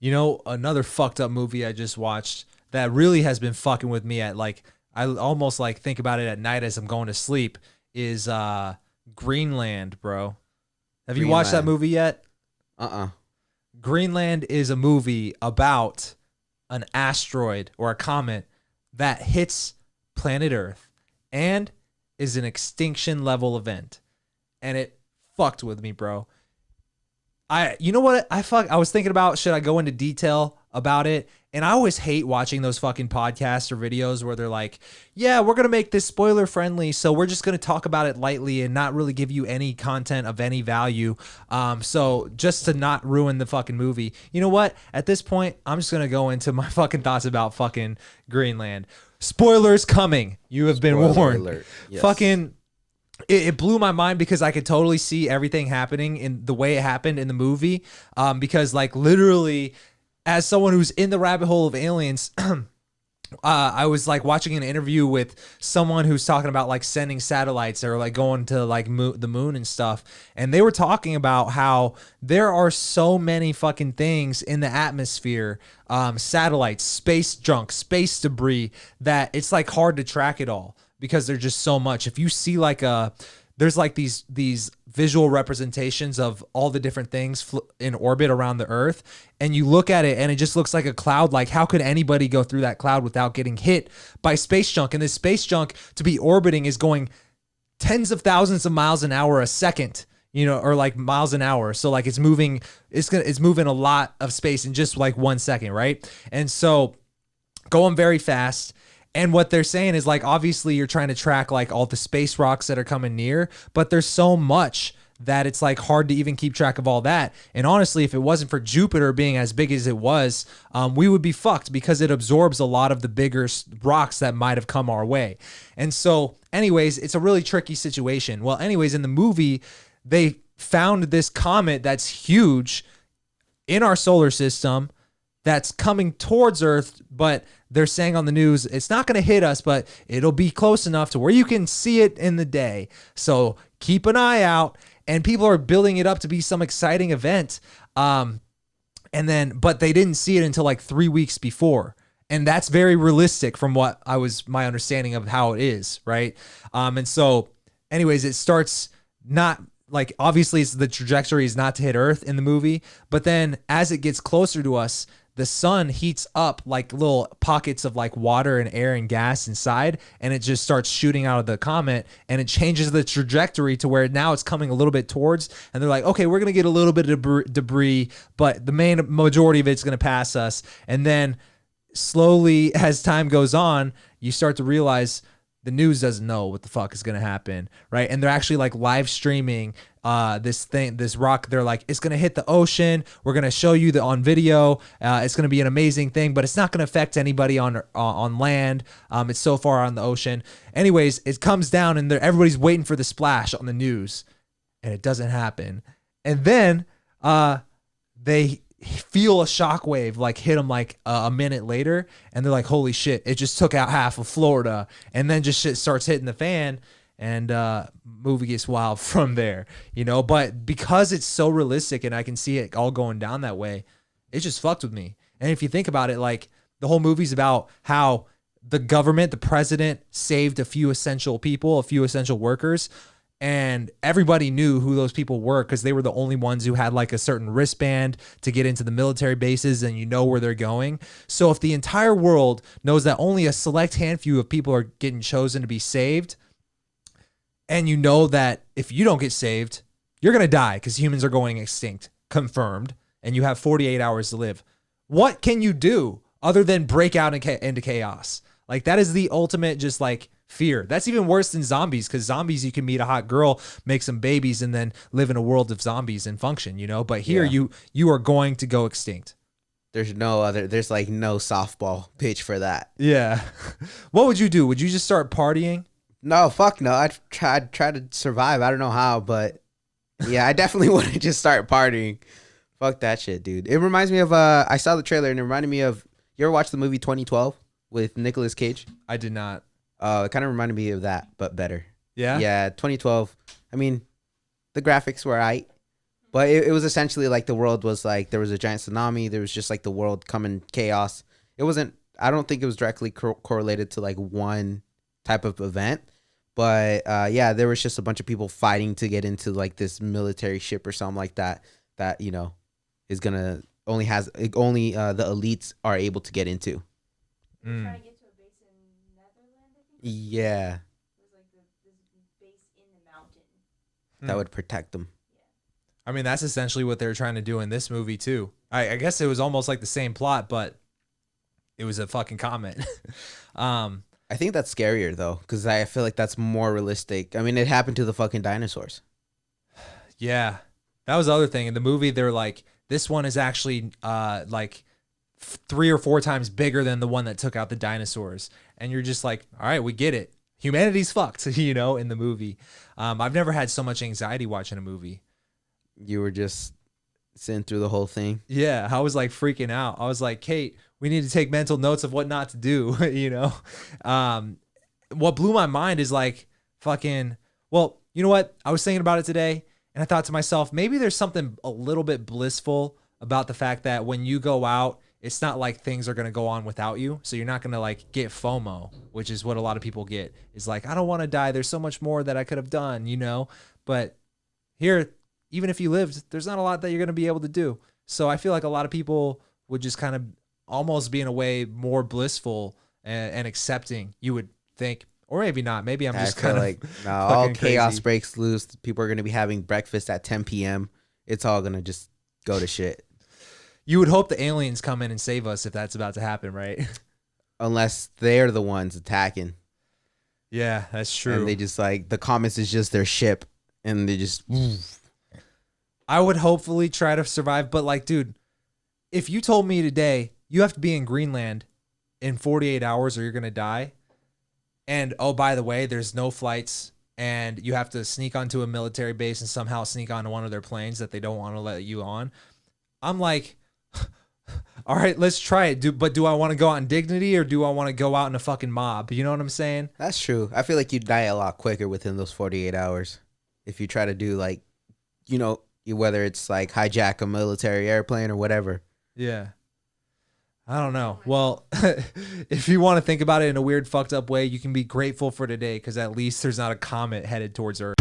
You know, another fucked up movie I just watched that really has been fucking with me at like I almost like think about it at night as I'm going to sleep is Greenland, bro. Have you watched that Greenland. movie yet? Uh-uh. Greenland is a movie about an asteroid or a comet that hits planet Earth and is an extinction level event. And it fucked with me, bro. You know what I was thinking about, should I go into detail about it? And I always hate watching those fucking podcasts or videos where they're like, yeah, we're going to make this spoiler friendly, so we're just going to talk about it lightly and not really give you any content of any value. So just to not ruin the fucking movie. You know what? At this point, I'm just going to go into my fucking thoughts about fucking Greenland. Spoilers coming. You have been Spoiler warned. alert. Yes. Fucking it blew my mind because I could totally see everything happening in the way it happened in the movie. Because like literally, as someone who's in the rabbit hole of aliens, I was like watching an interview with someone who's talking about like sending satellites or like going to like the moon and stuff. And they were talking about how there are so many fucking things in the atmosphere, satellites, space junk, space debris, that it's like hard to track it all because there's just so much. If you see like there's like these visual representations of all the different things in orbit around the Earth, and you look at it and it just looks like a cloud. Like, how could anybody go through that cloud without getting hit by space junk? And this space junk to be orbiting is going tens of thousands of miles an hour a second, you know, or like miles an hour. So like it's moving a lot of space in just like 1 second, right? And so going very fast. And what they're saying is like, obviously you're trying to track like all the space rocks that are coming near, but there's so much that it's like hard to even keep track of all that. And honestly, if it wasn't for Jupiter being as big as it was, we would be fucked because it absorbs a lot of the bigger rocks that might have come our way. And so anyways, it's a really tricky situation. Well, anyways, in the movie, they found this comet that's huge in our solar system that's coming towards Earth, but they're saying on the news it's not going to hit us, but it'll be close enough to where you can see it in the day. So keep an eye out. And people are building it up to be some exciting event. But they didn't see it until like 3 weeks before. And that's very realistic from what my understanding of how it is, right? And so anyways, it starts not like, obviously the trajectory is not to hit Earth in the movie, but then as it gets closer to us, the sun heats up like little pockets of like water and air and gas inside, and it just starts shooting out of the comet, and it changes the trajectory to where now it's coming a little bit towards, and they're like, okay, we're going to get a little bit of debris, but the main majority of it's going to pass us. And then slowly as time goes on, you start to realize the news doesn't know what the fuck is going to happen, right? And they're actually like live streaming this rock. They're like, it's going to hit the ocean. We're going to show you on video. It's going to be an amazing thing, but it's not going to affect anybody on land. It's so far on the ocean. Anyways, it comes down and everybody's waiting for the splash on the news, and it doesn't happen. And then they feel a shockwave like hit them like a minute later, and they're like, holy shit, it just took out half of Florida. And then just shit starts hitting the fan, and movie gets wild from there, you know. But because it's so realistic and I can see it all going down that way, it just fucked with me. And if you think about it, like the whole movie's about how the government, the president, saved a few essential people, a few essential workers, and everybody knew who those people were because they were the only ones who had like a certain wristband to get into the military bases, and you know where they're going. So if the entire world knows that only a select handful of people are getting chosen to be saved, and you know that if you don't get saved, you're going to die because humans are going extinct, confirmed, and you have 48 hours to live, what can you do other than break out into chaos? Like, that is the ultimate just like fear. That's even worse than zombies, because zombies, you can meet a hot girl, make some babies, and then live in a world of zombies and function, you know? But here you are going to go extinct. There's like no softball pitch for that. Yeah. What would you do? Would you just start partying? No, fuck no. I'd try to survive. I don't know how, but yeah, I definitely wouldn't just start partying. Fuck that shit, dude. It reminds me of I saw the trailer and it reminded me of, you ever watched the movie 2012 with Nicolas Cage? I did not. It kind of reminded me of that, but better. Yeah? Yeah, 2012. I mean, the graphics were aight, But it was essentially like the world was like there was a giant tsunami. There was just like the world coming chaos. It wasn't. I don't think it was directly correlated to like one type of event. But yeah, there was just a bunch of people fighting to get into like this military ship or something like that. That is gonna only the elites are able to get into. Trying to get to a base in Netherlands, I think. Yeah, There's like this base in the mountain. that would protect them. I mean, that's essentially what they're trying to do in this movie too. I guess it was almost like the same plot, but it was a fucking comet. I think that's scarier though, because I feel like that's more realistic. I mean, it happened to the fucking dinosaurs. Yeah, that was the other thing in the movie. They're like, this one is actually like 3 or 4 times bigger than the one that took out the dinosaurs, and you're just like, all right, we get it. Humanity's fucked, in the movie. I've never had so much anxiety watching a movie. You were just sitting through the whole thing. Yeah, I was like freaking out. I was like, Kate, we need to take mental notes of what not to do, What blew my mind is like fucking, well, you know what? I was thinking about it today and I thought to myself, maybe there's something a little bit blissful about the fact that when you go out, it's not like things are going to go on without you. So you're not going to like get FOMO, which is what a lot of people get. Is like, I don't want to die. There's so much more that I could have done, But here, even if you lived, there's not a lot that you're going to be able to do. So I feel like a lot of people would just kind of almost be in a way more blissful and accepting, you would think. Or maybe not. Maybe I'm just kind of like, no, all chaos crazy. breaks loose. People are going to be having breakfast at 10 p.m. It's all going to just go to shit. You would hope the aliens come in and save us if that's about to happen, right? Unless they're the ones attacking. Yeah, that's true. And they just like, the comets is just their ship. And they just... I would hopefully try to survive, but like, dude, if you told me today you have to be in Greenland in 48 hours or you're going to die, and oh, by the way, there's no flights and you have to sneak onto a military base and somehow sneak onto one of their planes that they don't want to let you on, I'm like, all right, let's try it. But do I want to go out in dignity or do I want to go out in a fucking mob? You know what I'm saying? That's true. I feel like you'd die a lot quicker within those 48 hours. If you try to do like, whether it's like hijack a military airplane or whatever. Yeah. I don't know. Well, if you want to think about it in a weird, fucked up way, you can be grateful for today because at least there's not a comet headed towards Earth.